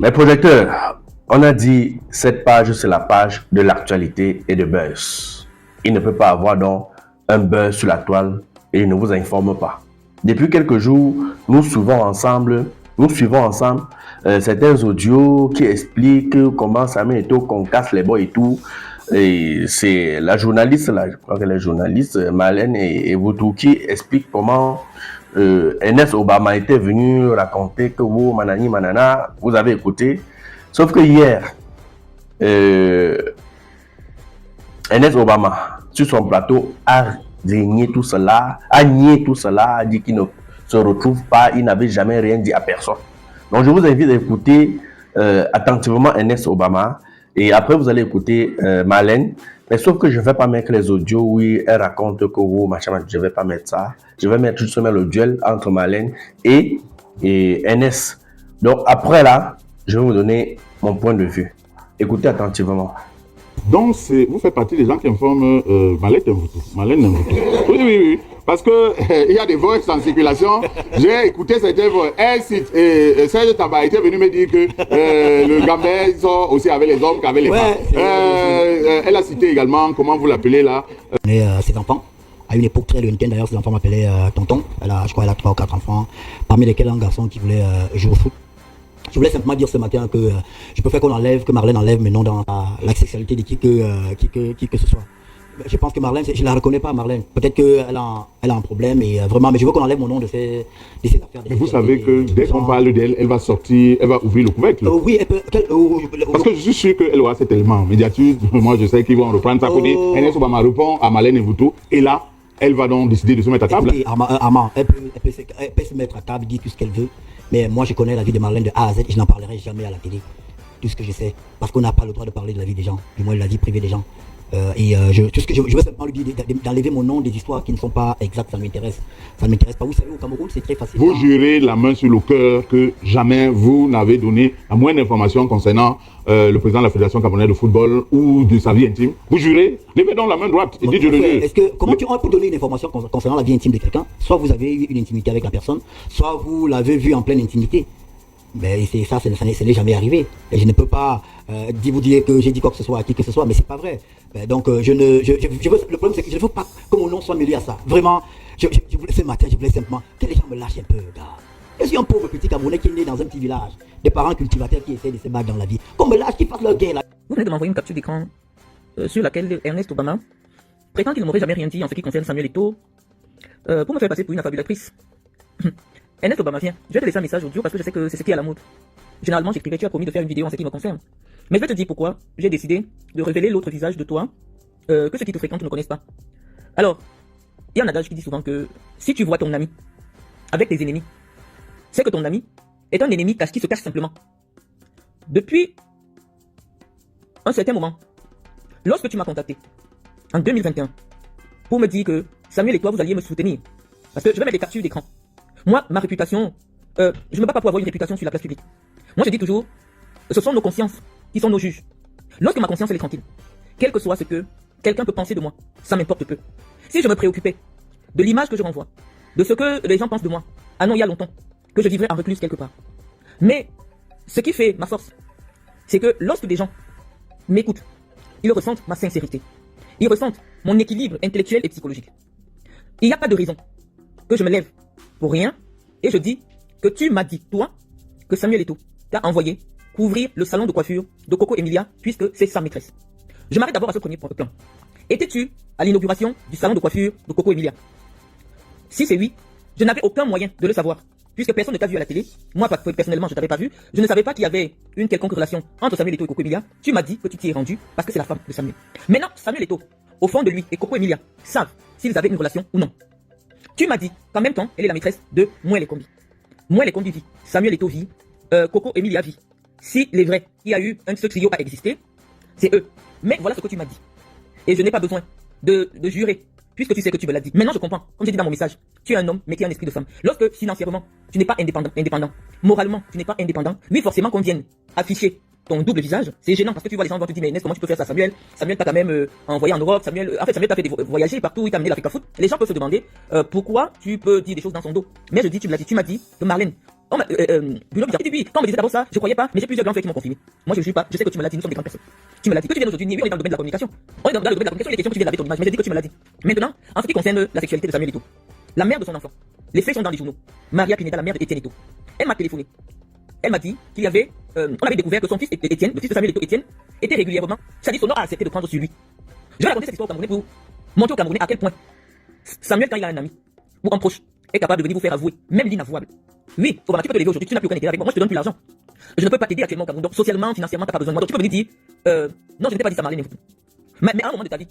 Mes projecteurs, on a dit cette page, c'est la page de l'actualité et de buzz. Il ne peut pas avoir donc un buzz sur la toile et il ne vous informe pas. Depuis quelques jours, nous suivons ensemble certains audios qui expliquent comment Samuel Eto'o concasse les boys et tout. Et c'est la journaliste, là, je crois que la journaliste Marlène et Vautou qui explique comment Ernest Obama était venu raconter que vous, manani manana, vous avez écouté. Sauf que hier, Ernest Obama, sur son plateau, a nié tout cela, a dit qu'il ne se retrouve pas, il n'avait jamais rien dit à personne. Donc je vous invite à écouter attentivement Ernest Obama et après vous allez écouter Marlène. Mais sauf que je ne vais pas mettre les audios où elle raconte que oh, machin, je ne vais pas mettre ça. Je vais mettre justement le duel entre Marlène et Ernest. Donc après là, je vais vous donner mon point de vue. Écoutez attentivement. Donc, vous faites partie des gens qui informent Marlène Mvoutou. Oui. Parce que il y a des voix en circulation. J'ai écouté cette voix. Serge Taba était venu me dire que le Gambais sort aussi avec les hommes qu'avec les femmes. Elle a cité également, comment vous l'appelez là Ses enfants. À une époque très lointaine, d'ailleurs, ses enfants m'appelaient tonton. Je crois qu'elle a 3 ou 4 enfants, parmi lesquels un garçon qui voulait jouer au foot. Je voulais simplement dire ce matin que je préfère que Marlène enlève mes noms dans la sexualité de qui que ce soit. Je pense que Marlène, je ne la reconnais pas, Marlène. Peut-être qu'elle a un problème, et vraiment, mais je veux qu'on enlève mon nom de ces affaires. Mais vous savez que dès qu'on parle d'elle, elle va sortir, elle va ouvrir le couvercle. Oui, elle peut. Parce que je suis sûr qu'elle aura cet élément médiatique. Moi, je sais qu'ils vont reprendre ça pour dire Ernest Obama répond à Marlène Mvoutou, et là, elle va donc décider de se mettre à table. Armand, elle peut se mettre à table, dire tout ce qu'elle veut. Mais moi, je connais la vie de Marlène de A à Z et je n'en parlerai jamais à la télé. Tout ce que je sais. Parce qu'on n'a pas le droit de parler de la vie des gens, du moins de la vie privée des gens. Tout ce que je veux simplement lui dire, d'enlever mon nom des histoires qui ne sont pas exactes, ça ne m'intéresse. Ça ne m'intéresse pas. Vous savez, au Cameroun, c'est très facile. Vous jurez la main sur le cœur que jamais vous n'avez donné la moindre information concernant le président de la Fédération camerounaise de football ou de sa vie intime. Vous jurez? Levez donc la main droite et dites je le jure. Comment tu peux donner une information concernant la vie intime de quelqu'un? Soit vous avez eu une intimité avec la personne, soit vous l'avez vu en pleine intimité. Mais ça n'est jamais arrivé. Et je ne peux pas vous dire que j'ai dit quoi que ce soit à qui que ce soit, mais c'est pas vrai. Donc le problème c'est que je ne veux pas que mon nom soit mêlé à ça. Vraiment, ce matin, je voulais simplement que les gens me lâchent un peu. Gars. Je suis un pauvre petit Camerounais qui est né dans un petit village, des parents cultivateurs qui essaient de se battre dans la vie. Qu'on me lâche, qu'ils fassent leur gain là. Vous venez de m'envoyer une capture d'écran sur laquelle Ernest Obama prétend qu'il ne m'aurait jamais rien dit en ce qui concerne Samuel Eto'o pour me faire passer pour une affabulatrice. Ernest Obama, viens, je vais te laisser un message audio parce que je sais que c'est ce qui est à la mode. Généralement, j'écrivais, tu as promis de faire une vidéo en ce qui me concerne. Mais je vais te dire pourquoi j'ai décidé de révéler l'autre visage de toi que ceux qui te fréquentent ne connaissent pas. Alors, il y a un adage qui dit souvent que si tu vois ton ami avec tes ennemis, c'est que ton ami est un ennemi qui se cache simplement. Depuis un certain moment, lorsque tu m'as contacté, en 2021, pour me dire que Samuel et toi, vous alliez me soutenir, parce que je vais mettre des captures d'écran. Moi, ma réputation, je ne me bats pas pour avoir une réputation sur la place publique. Moi, je dis toujours, ce sont nos consciences qui sont nos juges. Lorsque ma conscience elle est tranquille, quel que soit ce que quelqu'un peut penser de moi, ça m'importe peu. Si je me préoccupais de l'image que je renvoie, de ce que les gens pensent de moi, ah non, il y a longtemps, que je vivrais en recluse quelque part. Mais ce qui fait ma force, c'est que lorsque des gens m'écoutent, ils ressentent ma sincérité. Ils ressentent mon équilibre intellectuel et psychologique. Il n'y a pas de raison que je me lève pour rien et je dis que tu m'as dit, toi, que Samuel Eto'o t'a envoyé couvrir le salon de coiffure de Coco Emilia puisque c'est sa maîtresse. Je m'arrête d'abord à ce premier plan. Étais-tu à l'inauguration du salon de coiffure de Coco Emilia? Si c'est oui, je n'avais aucun moyen de le savoir puisque personne ne t'a vu à la télé. Moi, personnellement, je ne t'avais pas vu. Je ne savais pas qu'il y avait une quelconque relation entre Samuel Eto'o et Coco Emilia. Tu m'as dit que tu t'y es rendu parce que c'est la femme de Samuel. Maintenant, Samuel Eto'o, au fond de lui, et Coco Emilia savent s'ils avaient une relation ou non. Tu m'as dit qu'en même temps, elle est la maîtresse de Moué les Combi. Moué les Combi vit. Samuel Eto'o vit. Coco Emilia vit. Si il est vrai, il y a eu ce trio a existé, c'est eux. Mais voilà ce que tu m'as dit. Et je n'ai pas besoin de jurer, puisque tu sais que tu me l'as dit. Maintenant, je comprends. Comme j'ai dit dans mon message, tu es un homme, mais qui a un esprit de femme. Lorsque financièrement, tu n'es pas indépendant, moralement, tu n'es pas indépendant, oui, forcément qu'on vienne afficher ton double visage, c'est gênant parce que tu vois les gens vont te dire mais Inès, comment tu peux faire ça, Samuel t'a quand même envoyé en Europe, Samuel t'a fait voyager partout, il t'a amené l'Afrique à foot. Les gens peuvent se demander pourquoi tu peux dire des choses dans son dos. Mais je dis, tu me l'as dit, tu m'as dit que Marlène Bruno Bizarre, oui, quand on me disait d'abord ça, je croyais pas, mais j'ai plusieurs grands frères qui m'ont confirmé. Moi, je suis pas, je sais que tu me l'as dit, nous sommes des grandes personnes. Tu me l'as dit, que tu viens aujourd'hui, oui, on est dans le domaine de la communication. On est dans le domaine de la communication, il est question que tu viens laver ton image, mais je dis que tu me l'as dit. Maintenant, en ce qui concerne la sexualité de Samuel Eto'o, la mère de son enfant, les faits sont dans les journaux. Maria Pineda, la mère de Étienne Eto'o. Elle m'a téléphoné. Elle m'a dit qu'il y avait, on avait découvert que son fils Étienne, le fils de Samuel Eto'o, Étienne, était régulièrement, c'est-à-dire Sonore a accepté de prendre sur lui. Je vais raconter cette histoire au Camerounais pour montrer au Camerounais à quel point Samuel, quand il a un ami ou un proche, est capable de venir vous faire avouer, même l'inavouable. Oui, Obama, tu peux te lever aujourd'hui, tu n'as plus aucun intérêt avec moi, moi je te donne plus l'argent. Je ne peux pas t'aider actuellement au Cameroun, donc socialement, financièrement, t'as pas besoin de moi. Donc tu peux venir dire, non, je ne t'ai pas dit ça, Marlène. Mais à un moment de ta vie,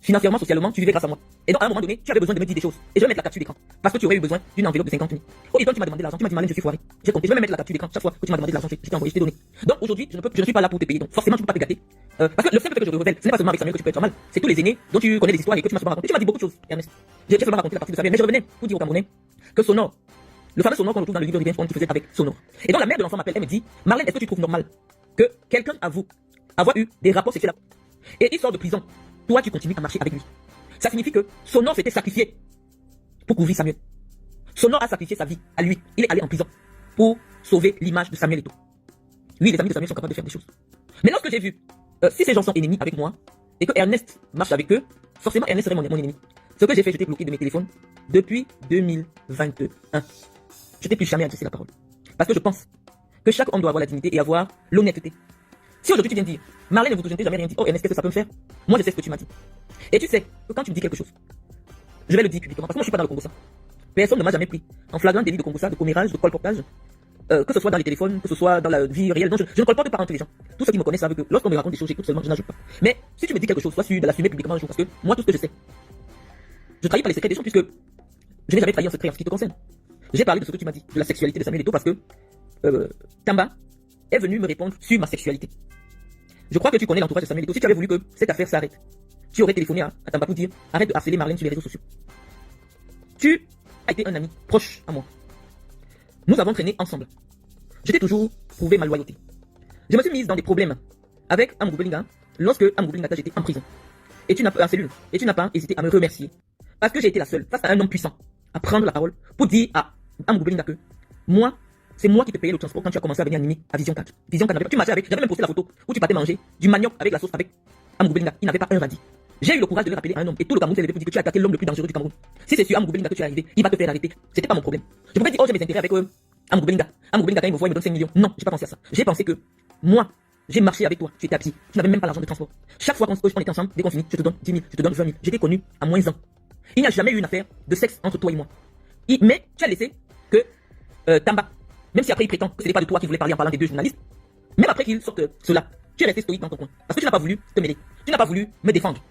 financièrement, socialement, tu vivais grâce à moi. Et donc à un moment donné, tu avais besoin de me dire des choses. Et je vais mettre la capture d'écran. Parce que tu aurais eu besoin d'une enveloppe de 50 000. Oh, et toi, tu m'as demandé l'argent, tu m'as dit, Marlène, je suis foiré. J'ai compris, je vais mettre la capture d'écran. Chaque fois que tu m'as demandé de l'argent, je t'ai envoyé, je t'ai donné. Donc aujourd'hui, je ne suis pas là pour te payer. Donc forcément, tu ne peux pas te gâter. Parce que le simple fait que je te révèle, ce n'est pas seulement avec Samuel que tu peux être mal. C'est tous les aînés dont tu connais des histoires et que tu m'as souvent raconté. Tu m'as dit beaucoup de choses, Ernest. J'ai seulement raconté la partie de Samuel. Mais je revenais pour dire au Camerounais que Sonore, le fameux Sonore qu'on retrouve dans le livre de Revenge qui faisait avec Sonore. Et donc la mère de l'enfant m'appelle, elle me dit, Marlène, est-ce que tu trouves normal que quelqu'un avoue avoir eu des rapports sexuels et il sort de prison, toi tu continues à marcher avec lui? Ça signifie que Sonore s'était sacrifié pour couvrir Samuel. Sonore a sacrifié sa vie à lui. Il est allé en prison pour sauver l'image de Samuel Eto'o. Oui, les amis de Samuel sont capables de faire des choses. Mais lorsque j'ai vu, si ces gens sont ennemis avec moi, et que Ernest marche avec eux, forcément Ernest serait mon ennemi. Ce que j'ai fait, je t'ai bloqué de mes téléphones depuis 2021. Je t'ai plus jamais adressé la parole. Parce que je pense que chaque homme doit avoir la dignité et avoir l'honnêteté. Si aujourd'hui tu viens dire, Marlène, je ne t'ai jamais rien dit, oh Ernest, qu'est-ce que ça peut me faire? Moi je sais ce que tu m'as dit. Et tu sais que quand tu me dis quelque chose, je vais le dire publiquement, parce que moi je suis pas dans le Congo ça. Personne ne m'a jamais pris en flagrant délit de Congo ça, de commérage, de colportage, que ce soit dans les téléphones, que ce soit dans la vie réelle. Non, je ne colporte pas entre les gens. Tous ceux qui me connaissent savent que lorsqu'on me raconte des choses, j'écoute seulement, je n'ajoute pas. Mais si tu me dis quelque chose, sois sûr de l'assumer publiquement un jour, parce que moi tout ce que je sais, je trahis pas les secrets des gens puisque je n'ai jamais trahi un secret en ce qui te concerne. J'ai parlé de ce que tu m'as dit, de la sexualité de Samuel Eto'o, parce que Tamba est venu me répondre sur ma sexualité. Je crois que tu connais l'entourage de Samuel Eto'o. Si tu avais voulu que cette affaire s'arrête, tu aurais téléphoné à Tamba pour dire arrête de harceler Marlène sur les réseaux sociaux. Tu as été un ami proche à moi. Nous avons traîné ensemble. Je t'ai toujours prouvé ma loyauté. Je me suis mise dans des problèmes avec Amougou Belinga lorsque Amougou Belinga j'étais en prison. Et tu n'as pas en cellule. Et tu n'as pas hésité à me remercier. Parce que j'ai été la seule, face à un homme puissant, à prendre la parole pour dire à Amougou Belinga que moi, c'est moi qui te payais le transport quand tu as commencé à venir animer à Vision 4. Vision 4, tu marchais avec, j'avais même posté la photo où tu partais manger du manioc avec la sauce avec Amougou Belinga. Il n'avait pas un radis. J'ai eu le courage de le rappeler à un homme et tout le Cameroun s'est levé pour dire que tu as attaqué l'homme le plus dangereux du Cameroun. Si c'est sur Amougou Belinga que tu es arrivé, il va te faire arrêter. C'était pas mon problème. Je pouvais dire, oh, j'ai mes intérêts avec Amougou Belinga. Amougou Belinga, quand il me voit, il me donne 5 millions. Non, j'ai pas pensé à ça. J'ai pensé que moi, j'ai marché avec toi, tu étais à pied, tu n'avais même pas l'argent de transport. Chaque fois qu'on était ensemble, dès qu'on finit, je te donne 10 000, je te donne 20 000. J'étais connu à moins 1. Il n'y a jamais eu une affaire de sexe entre toi et moi. Mais tu as laissé que Tamba, même si après il prétend que ce n'est pas de toi qui voulait parler en parlant des deux journalistes, même après qu'il sorte cela, tu es resté stoïque dans ton coin. Parce que tu n'as pas voulu te mêler. Tu n'as pas voulu me défendre.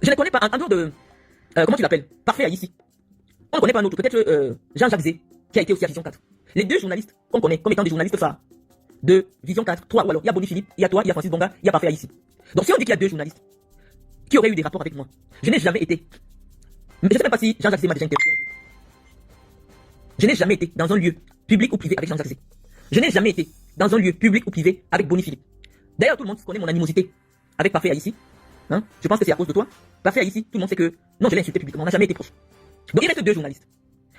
Je ne connais pas, en dehors de, comment tu l'appelles, Parfait ici. On ne connaît pas un autre, peut-être Jean-Jacques Zé, qui a été aussi à Vision 4. Les deux journalistes qu'on connaît comme étant des journalistes phares de Vision 4, 3 ou alors il y a Boni Philippe, il y a toi, il y a Francis Bonga, il y a Parfait ici. Donc si on dit qu'il y a deux journalistes qui auraient eu des rapports avec moi, je n'ai jamais été. Je ne sais même pas si Jean-Jacques Zé m'a déjà interviewé. Je n'ai jamais été dans un lieu public ou privé avec Jean-Jacques Zé. Je n'ai jamais été dans un lieu public ou privé avec Boni Philippe. D'ailleurs, tout le monde connaît mon animosité avec Parfait ici. Hein? Je pense que c'est à cause de toi. Parfait ici, tout le monde sait que non, je l'ai insulté publiquement, on n'a jamais été proche. Donc il reste deux journalistes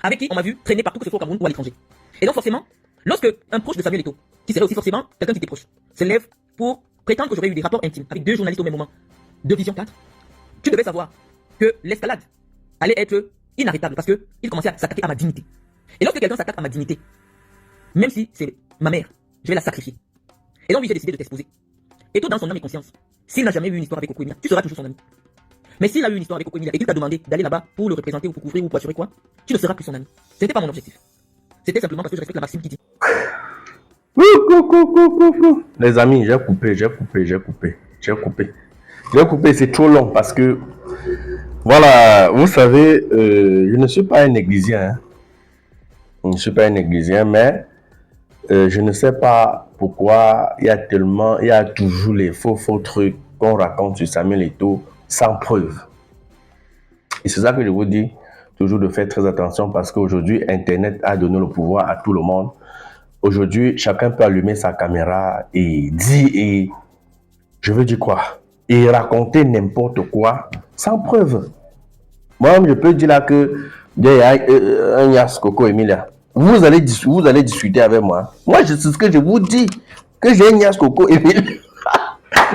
avec qui on m'a vu traîner partout, que ce soit au Cameroun ou à l'étranger. Et donc forcément, lorsque un proche de Samuel Eto'o, qui serait aussi forcément quelqu'un qui était proche, se lève pour prétendre que j'aurais eu des rapports intimes avec deux journalistes au même moment de Vision 4, tu devais savoir que l'escalade allait être inarrêtable parce que il commençait à s'attaquer à ma dignité. Et lorsque quelqu'un s'attaque à ma dignité, même si c'est ma mère, je vais la sacrifier. Et donc oui, j'ai décidé de t'exposer. Et tout dans son âme et conscience, s'il n'a jamais eu une histoire avec Okoye Milla, tu seras toujours son ami. Mais s'il a eu une histoire avec Okoye Milla et qu'il t'a demandé d'aller là-bas pour le représenter ou pour couvrir ou pour assurer quoi, tu ne seras plus son ami. Ce n'était pas mon objectif. C'était simplement parce que je respecte la maxime qui dit. Les amis, j'ai coupé, c'est trop long parce que, voilà, vous savez, je ne suis pas un églysien. Hein. Je ne suis pas un églysien, mais je ne sais pas pourquoi il y a toujours les faux trucs qu'on raconte sur Samuel Eto'o sans preuve. Et c'est ça que je vous dis, toujours de faire très attention parce qu'aujourd'hui, Internet a donné le pouvoir à tout le monde. Aujourd'hui, chacun peut allumer sa caméra et dire, et je veux dire quoi, et raconter n'importe quoi sans preuve. Moi, je peux dire là que il y a un Yas Coco Emilia. vous allez discuter avec moi. Moi, c'est ce que je vous dis. Que j'ai Nias Coco et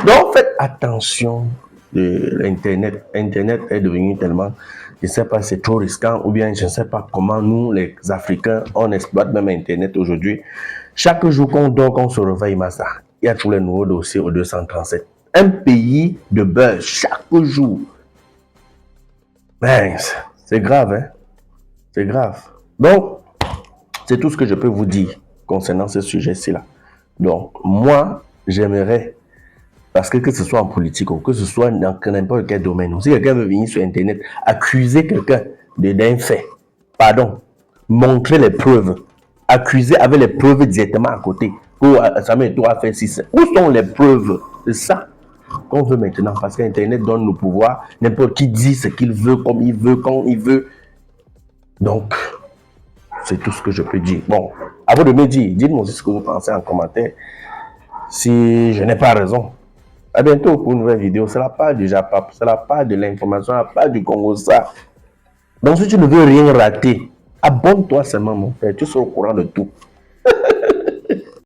donc, faites attention de l'Internet. Internet est devenu tellement, je ne sais pas, c'est trop risquant, ou bien je ne sais pas comment nous, les Africains, on exploite même Internet aujourd'hui. Chaque jour qu'on dort, qu'on se réveille, Massa, il y a tous les nouveaux dossiers au 237. Un pays de buzz chaque jour. Ben, c'est grave, hein? C'est grave. Donc, c'est tout ce que je peux vous dire concernant ce sujet-ci là. Donc, moi, j'aimerais, parce que ce soit en politique ou que ce soit dans n'importe quel domaine, si quelqu'un veut venir sur Internet, accuser quelqu'un d'un fait, pardon, montrer les preuves, accuser avec les preuves directement à côté, que Samuel Eto'o a fait 6. Où sont les preuves? C'est ça qu'on veut maintenant, parce qu'Internet donne le pouvoir, n'importe qui dit ce qu'il veut, comme il veut, quand il veut. Donc, c'est tout ce que je peux dire. Bon, à vous de me dire, dites-moi aussi ce que vous pensez en commentaire. Si je n'ai pas raison. À bientôt pour une nouvelle vidéo. C'est la part du Japap, c'est la part de l'information, la part du Congo, ça. Donc, si tu ne veux rien rater, abonne-toi seulement, mon frère. Tu seras au courant de tout.